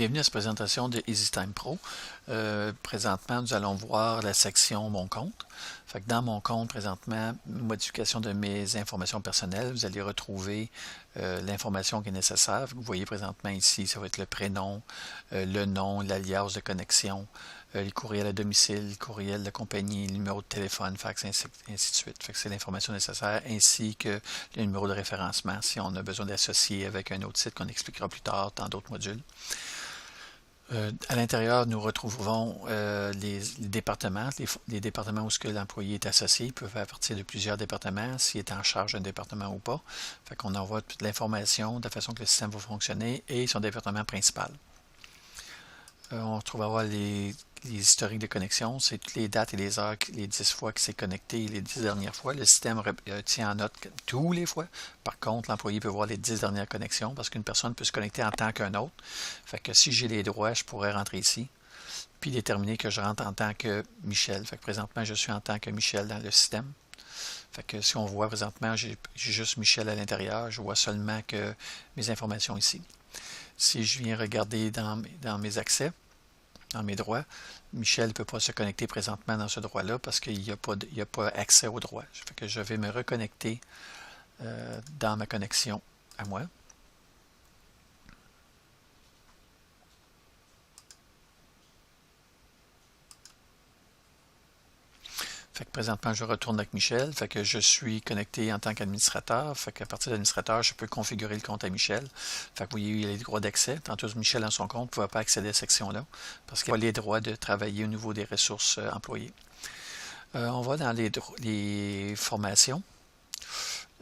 Bienvenue à cette présentation de EasyTime Pro. Présentement, nous allons voir la section Mon compte. Fait que dans Mon compte, présentement, modification de mes informations personnelles, vous allez retrouver l'information qui est nécessaire. Vous voyez présentement ici, ça va être le prénom, le nom, l'alias de connexion, les courriels à domicile, courriel de compagnie, le numéro de téléphone, fax, ainsi de suite. Fait que c'est l'information nécessaire, ainsi que le numéro de référencement si on a besoin d'associer avec un autre site qu'on expliquera plus tard dans d'autres modules. À l'intérieur, nous retrouverons les départements, les départements où l'employé est associé. Il peut faire partie de plusieurs départements, s'il est en charge d'un département ou pas. Fait qu'on envoie toute l'information de la façon que le système va fonctionner et son département principal. On retrouve à voir les historiques de connexion, c'est toutes les dates et les heures, les 10 fois qu'il s'est connecté, les 10 dernières fois. Le système tient en note tous les fois. Par contre, l'employé peut voir les 10 dernières connexions parce qu'une personne peut se connecter en tant qu'un autre. Fait que si j'ai les droits, je pourrais rentrer ici, puis déterminer que je rentre en tant que Michel. Fait que présentement, je suis en tant que Michel dans le système. Fait que si on voit présentement, j'ai juste Michel à l'intérieur, je vois seulement que mes informations ici. Si je viens regarder dans mes accès, dans mes droits, Michel ne peut pas se connecter présentement dans ce droit-là parce qu'il n'y a pas accès au droit. Fait que je vais me reconnecter dans ma connexion à moi. Fait que présentement, je retourne avec Michel. Fait que je suis connecté en tant qu'administrateur. Fait qu'à partir de l'administrateur, je peux configurer le compte à Michel. Fait que vous voyez, il a les droits d'accès. Tantôt, Michel, dans son compte, ne pouvait pas accéder à cette section-là parce qu'il a les droits de travailler au niveau des ressources employées. On va dans les formations.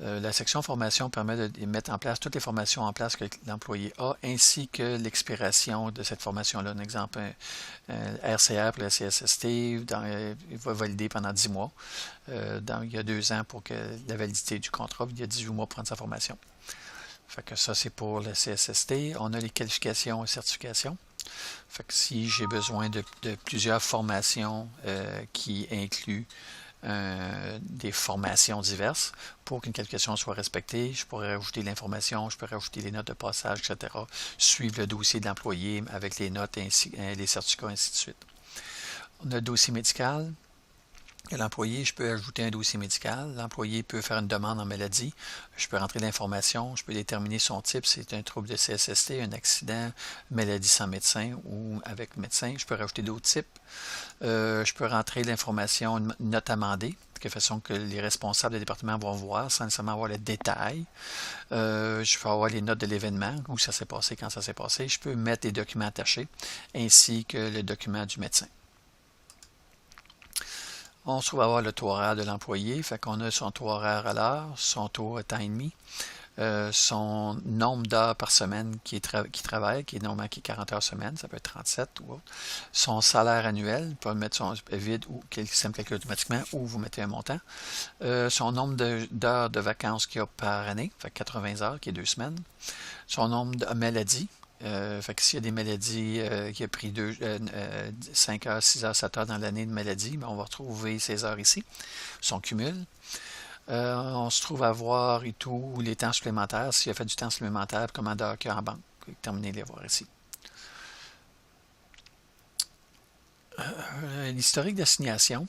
La section formation permet de mettre en place toutes les formations en place que l'employé a, ainsi que l'expiration de cette formation-là. Un exemple, un RCR pour la CSST, il va valider pendant 10 mois. Il y a 2 ans pour que la validité du contrat, il y a 18 mois pour prendre sa formation. Fait que ça, c'est pour la CSST. On a les qualifications et certifications. Fait que si j'ai besoin de plusieurs formations qui incluent des formations diverses pour qu'une qualification soit respectée. Je pourrais rajouter l'information, je peux rajouter les notes de passage, etc. Suivre le dossier de l'employé avec les notes, les certificats, ainsi de suite. On a le dossier médical. L'employé, je peux ajouter un dossier médical. L'employé peut faire une demande en maladie. Je peux rentrer l'information. Je peux déterminer son type. C'est un trouble de CSST, un accident, maladie sans médecin ou avec médecin. Je peux rajouter d'autres types. Je peux rentrer l'information, une note amendée, de façon que les responsables des départements vont voir sans nécessairement avoir le détail. Je peux avoir les notes de l'événement, où ça s'est passé, quand ça s'est passé. Je peux mettre des documents attachés, ainsi que le document du médecin. On se trouve à avoir le taux horaire de l'employé, fait qu'on a son taux horaire à l'heure, son taux à temps et demi, son nombre d'heures par semaine qui travaille, qui est normalement 40 heures semaine, ça peut être 37 ou autre, son salaire annuel, vous pouvez mettre son vide ou le système calcule automatiquement, ou vous mettez un montant, son nombre d'heures de vacances qu'il y a par année, fait 80 heures, qui est 2 semaines, son nombre de maladies. Fait que s'il y a des maladies qui a pris 5 heures, 6 heures, 7 heures dans l'année de maladie, ben on va retrouver ces heures ici, son cumul. On se trouve à voir et tout les temps supplémentaires, s'il a fait du temps supplémentaire, combien d'heures qu'il y a en banque. Terminer de les voir ici. L'historique d'assignation.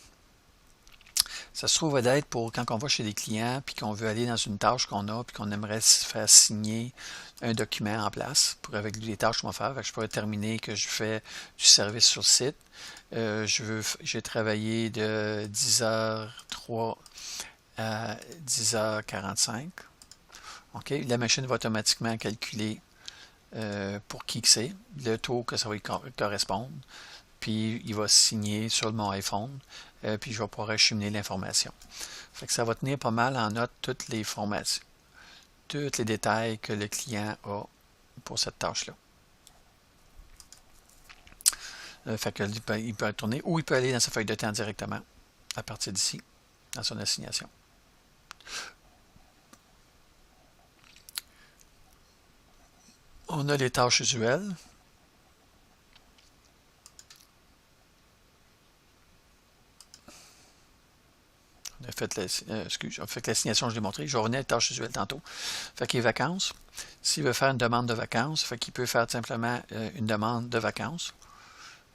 Ça se trouve d'être pour quand on va chez des clients puis qu'on veut aller dans une tâche qu'on a puis qu'on aimerait faire signer un document en place pour avec les tâches qu'on va faire. Fait que je pourrais terminer que je fais du service sur le site. J'ai travaillé de 10h03 à 10h45. OK? La machine va automatiquement calculer pour qui que c'est, le taux que ça va correspondre. Puis il va signer sur mon iPhone, puis je vais pouvoir acheminer l'information. Fait que ça va tenir pas mal en note toutes les formations, tous les détails que le client a pour cette tâche-là. Fait que il peut retourner ou il peut aller dans sa feuille de temps directement à partir d'ici, dans son assignation. On a les tâches usuelles. On fait l'assignation, je l'ai montré. Je vais revenir à la tâche usuelle tantôt. Fait qu'il y a vacances. S'il veut faire une demande de vacances, fait qu'il peut faire simplement une demande de vacances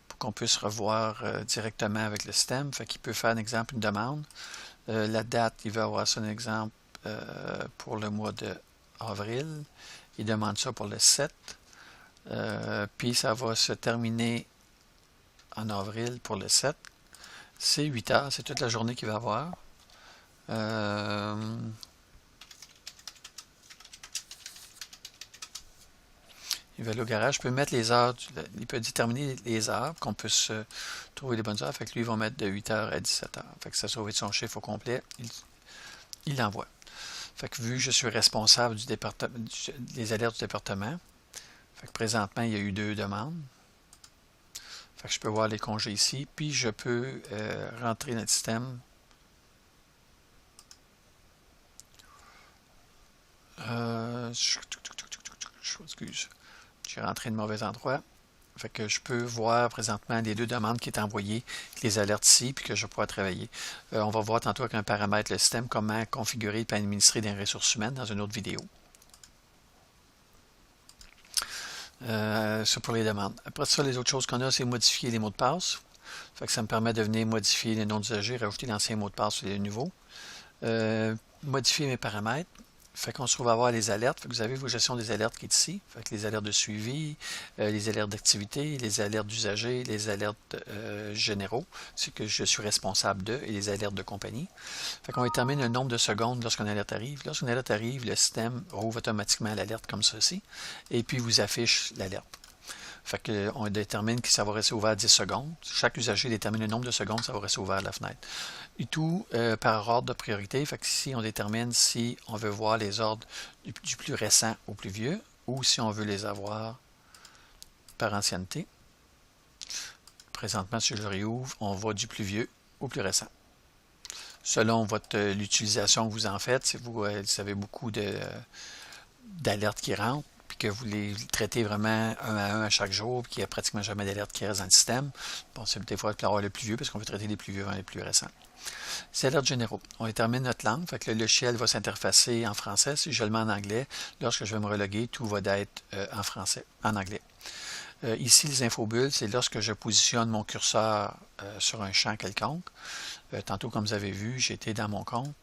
pour qu'on puisse revoir directement avec le système. Fait qu'il peut faire, un exemple, une demande. La date, il va avoir son exemple pour le mois d'avril. Il demande ça pour le 7. Puis ça va se terminer en avril pour le 7. C'est 8 heures, c'est toute la journée qu'il va avoir. Il va aller au garage, il peut mettre les heures, il peut déterminer les heures, qu'on puisse trouver les bonnes heures. Fait que lui, il va mettre de 8h à 17h. Fait que ça se trouve être son chiffre au complet, il l'envoie. Fait que vu que je suis responsable du département, des alertes du département, fait que présentement, il y a eu 2 demandes. Fait que je peux voir les congés ici, puis je peux rentrer dans le système. Excuse, j'ai rentré de mauvais endroit. Fait que je peux voir présentement les 2 demandes qui est envoyées, les alertes ici, puis que je pourrais travailler. On va voir tantôt avec un paramètre le système comment configurer et administrer des ressources humaines dans une autre vidéo. Ça pour les demandes. Après ça, les autres choses qu'on a, c'est modifier les mots de passe. Fait que ça me permet de venir modifier les noms d'usagers, rajouter l'ancien mot de passe sur les nouveaux. Modifier mes paramètres. Fait qu'on se trouve à avoir les alertes. Fait que vous avez vos gestions des alertes qui est ici. Fait que les alertes de suivi, les alertes d'activité, les alertes d'usagers, les alertes généraux, c'est que je suis responsable d'eux, et les alertes de compagnie. Fait qu'on détermine le nombre de secondes lorsqu'une alerte arrive. Lorsqu'une alerte arrive, le système rouvre automatiquement l'alerte comme ceci, et puis vous affiche l'alerte. Fait qu'on détermine que ça va rester ouvert 10 secondes. Chaque usager détermine le nombre de secondes que ça va rester ouvert la fenêtre. Et tout par ordre de priorité. Fait que ici, on détermine si on veut voir les ordres du plus récent au plus vieux ou si on veut les avoir par ancienneté. Présentement, si je le réouvre, on va du plus vieux au plus récent. Selon l'utilisation que vous en faites, si vous avez beaucoup d'alertes qui rentrent, que vous les traitez vraiment un à un à chaque jour, puis qu'il n'y a pratiquement jamais d'alerte qui reste dans le système. Bon, c'est des fois avoir le plus vieux, parce qu'on veut traiter les plus vieux avant les plus récents. C'est alertes généraux. On détermine notre langue, fait que le logiciel va s'interfacer en français. Si je le mets en anglais, lorsque je vais me reloguer, tout va être en français, en anglais. Ici, les infobulles, c'est lorsque je positionne mon curseur sur un champ quelconque. Tantôt, comme vous avez vu, j'étais dans mon compte.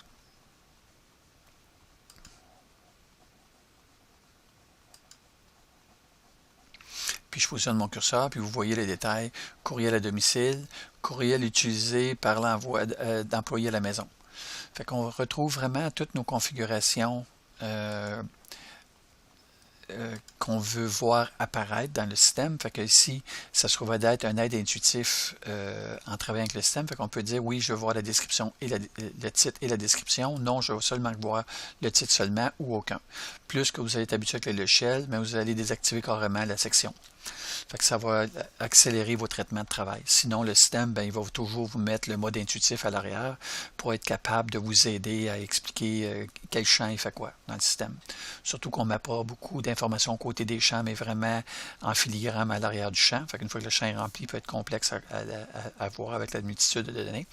Puis je positionne mon curseur, puis vous voyez les détails. Courriel à domicile, courriel utilisé par l'envoi d'employés à la maison. Fait qu'on retrouve vraiment toutes nos configurations qu'on veut voir apparaître dans le système. Fait que ici, ça se trouve d'être un aide intuitif en travaillant avec le système. Fait qu'on peut dire oui, je veux voir la description et le titre et la description. Non, je veux seulement voir le titre seulement ou aucun. Plus que vous allez être habitué avec le logiciel, mais vous allez désactiver carrément la section. Fait que ça va accélérer vos traitements de travail. Sinon, le système, il va toujours vous mettre le mode intuitif à l'arrière pour être capable de vous aider à expliquer quel champ il fait quoi dans le système. Surtout qu'on ne met pas beaucoup d'informations aux côtés des champs, mais vraiment en filigrane à l'arrière du champ. Fait qu'une fois que le champ est rempli, il peut être complexe à voir avec la multitude de données.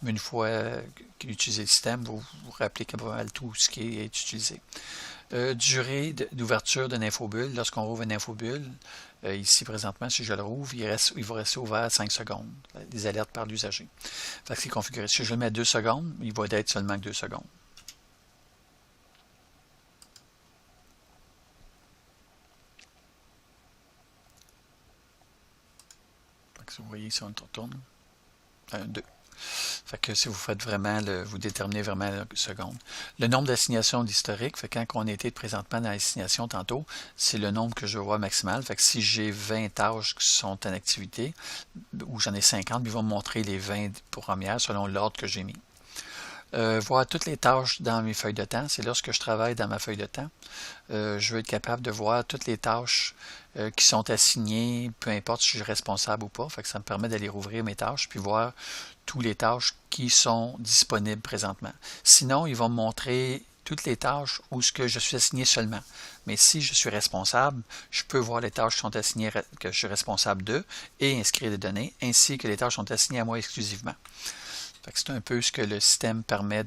Mais une fois que vous utilisez le système, vous vous rappelez pas mal tout ce qui est utilisé. Durée d'ouverture d'une infobulle. Lorsqu'on rouvre une infobulle, ici présentement, si je le rouvre, il va rester ouvert 5 secondes. Les alertes par l'usager. Fait que c'est configuré. Si je le mets à 2 secondes, il va être seulement 2 secondes. Fait que vous voyez, si on retourne, 2. Fait que si vous faites vraiment, vous déterminez vraiment la seconde. Le nombre d'assignations d'historique, fait que quand on était présentement dans l'assignation tantôt, c'est le nombre que je vois maximal. Fait que si j'ai 20 tâches qui sont en activité, ou j'en ai 50, il va me montrer les 20 premières selon l'ordre que j'ai mis. Voir toutes les tâches dans mes feuilles de temps, c'est lorsque je travaille dans ma feuille de temps. Je veux être capable de voir toutes les tâches qui sont assignées, peu importe si je suis responsable ou pas. Fait que ça me permet d'aller rouvrir mes tâches puis voir toutes les tâches qui sont disponibles présentement. Sinon, ils vont me montrer toutes les tâches où ce que je suis assigné seulement. Mais si je suis responsable, je peux voir les tâches qui sont assignées, que je suis responsable d'eux et inscrire des données, ainsi que les tâches sont assignées à moi exclusivement. C'est un peu ce que le système permet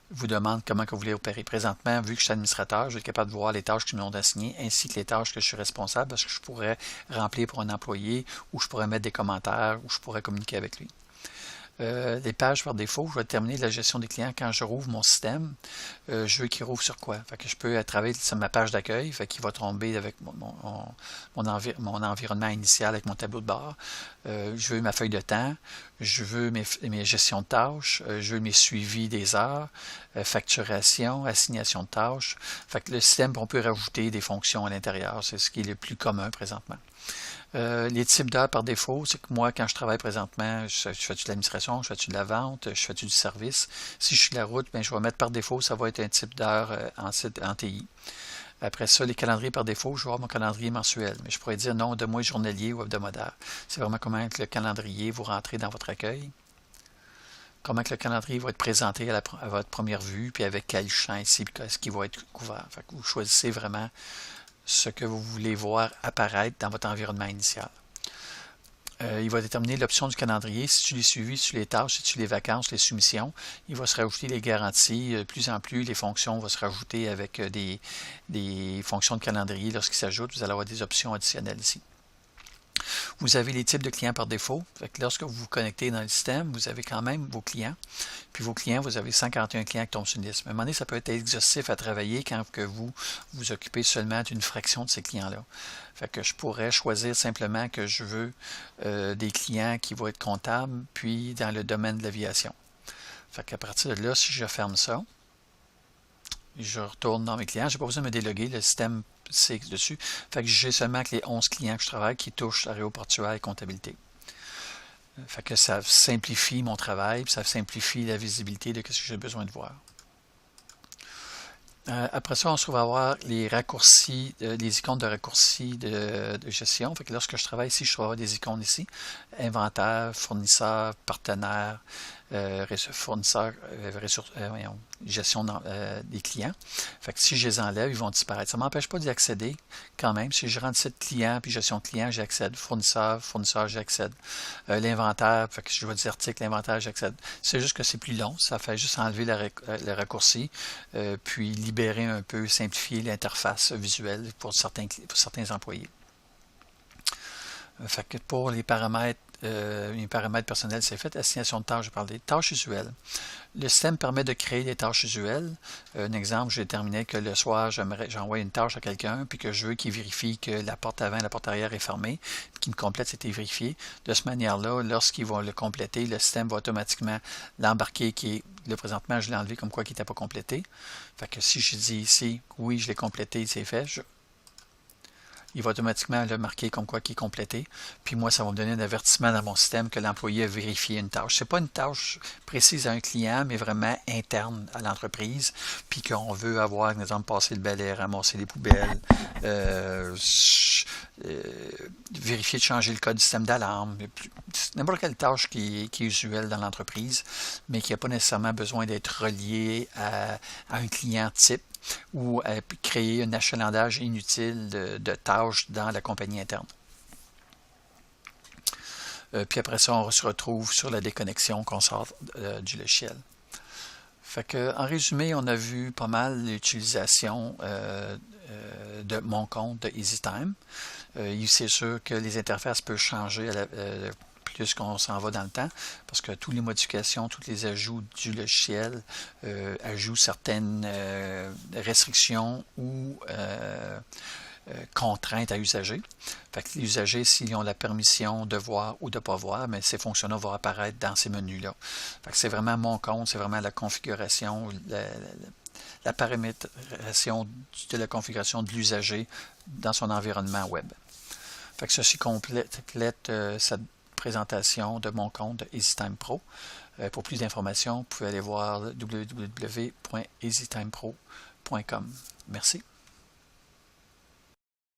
vous demande comment que vous voulez opérer. Présentement, vu que je suis administrateur, je vais être capable de voir les tâches qui m'ont assignées ainsi que les tâches que je suis responsable parce que je pourrais remplir pour un employé ou je pourrais mettre des commentaires ou je pourrais communiquer avec lui. Les pages par défaut, je vais terminer la gestion des clients quand je rouvre mon système. Je veux qu'il rouvre sur quoi? Fait que je peux travailler sur ma page d'accueil, fait qu'il va tomber avec mon environnement initial avec mon tableau de bord. Je veux ma feuille de temps, je veux mes gestions de tâches, je veux mes suivis des heures, facturation, assignation de tâches. Fait que le système, on peut rajouter des fonctions à l'intérieur, c'est ce qui est le plus commun présentement. Les types d'heures par défaut, c'est que moi, quand je travaille présentement, je fais-tu de l'administration, je fais-tu de la vente, je fais-tu du service. Si je suis de la route, bien, je vais mettre par défaut, ça va être un type d'heure en TI. Après ça, les calendriers par défaut, je vais avoir mon calendrier mensuel. Mais je pourrais dire non, de moi journalier ou hebdomadaire. C'est vraiment comment le calendrier vous rentrez dans votre accueil. Comment que le calendrier va être présenté à votre première vue, puis avec quel champ ici, ce qui va être couvert. Fait que vous choisissez vraiment ce que vous voulez voir apparaître dans votre environnement initial. Il va déterminer l'option du calendrier, si tu les suivis, si tu les tâches, si tu les vacances, les soumissions. Il va se rajouter les garanties. De plus en plus, les fonctions vont se rajouter avec des fonctions de calendrier lorsqu'ils s'ajoutent. Vous allez avoir des options additionnelles ici. Vous avez les types de clients par défaut. Fait que lorsque vous vous connectez dans le système, vous avez quand même vos clients. Puis vos clients, vous avez 51 clients qui tombent sur une liste. Mais à un moment donné, ça peut être exhaustif à travailler quand que vous vous occupez seulement d'une fraction de ces clients-là. Fait que je pourrais choisir simplement que je veux des clients qui vont être comptables, puis dans le domaine de l'aviation. Fait qu'à partir de là, si je ferme ça, je retourne dans mes clients. Je n'ai pas besoin de me déloguer. Le système sait dessus. Fait que j'ai seulement que les 11 clients que je travaille qui touchent aéroportuaire et comptabilité. Fait que ça simplifie mon travail, puis ça simplifie la visibilité de ce que j'ai besoin de voir. Après ça, on se trouve à avoir les raccourcis, les icônes de raccourcis de gestion. Fait que lorsque je travaille ici, je trouve avoir des icônes ici. Inventaire, fournisseur, partenaire, fournisseur, gestion des clients. Fait que si je les enlève, ils vont disparaître. Ça ne m'empêche pas d'y accéder quand même. Si je rentre site client puis gestion client, j'accède. Fournisseur, j'accède. L'inventaire, fait que je vois des articles, l'inventaire, j'accède. C'est juste que c'est plus long. Ça fait juste enlever le raccourci, puis libérer un peu, simplifier l'interface visuelle pour certains employés. Fait que pour les paramètres personnels, c'est fait. Assignation de tâches, je parle des tâches usuelles. Le système permet de créer des tâches usuelles. Un exemple, j'ai déterminé que le soir, j'envoie une tâche à quelqu'un, puis que je veux qu'il vérifie que la porte avant et la porte arrière est fermée, puis qu'il me complète, c'était vérifié. De cette manière-là, lorsqu'il va le compléter, le système va automatiquement l'embarquer, là, présentement, je l'ai enlevé comme quoi qui n'était pas complété. Fait que si je dis ici, oui, je l'ai complété, c'est fait, il va automatiquement le marquer comme quoi qui est complété. Puis moi, ça va me donner un avertissement dans mon système que l'employé a vérifié une tâche. Ce n'est pas une tâche précise à un client, mais vraiment interne à l'entreprise. Puis qu'on veut avoir, par exemple, passer le balai, ramasser les poubelles, vérifier de changer le code du système d'alarme. N'importe quelle tâche qui est usuelle dans l'entreprise, mais qui n'a pas nécessairement besoin d'être reliée à un client type, ou créer un achalandage inutile de tâches dans la compagnie interne. Puis après ça, on se retrouve sur la déconnexion qu'on sort du logiciel. Fait que, en résumé, on a vu pas mal l'utilisation de mon compte de EasyTime. C'est sûr que les interfaces peuvent changer plus qu'on s'en va dans le temps, parce que toutes les modifications, tous les ajouts du logiciel ajoutent certaines restrictions ou contraintes à usager. Fait que les usagers, s'ils ont la permission de voir ou de ne pas voir, mais ces fonctions-là vont apparaître dans ces menus-là. Fait que c'est vraiment mon compte, c'est vraiment la configuration, la paramétration de la configuration de l'usager dans son environnement web. Fait que ceci complète cette présentation de mon compte de EasyTime Pro. Pour plus d'informations, vous pouvez aller voir www.easytimepro.com. Merci.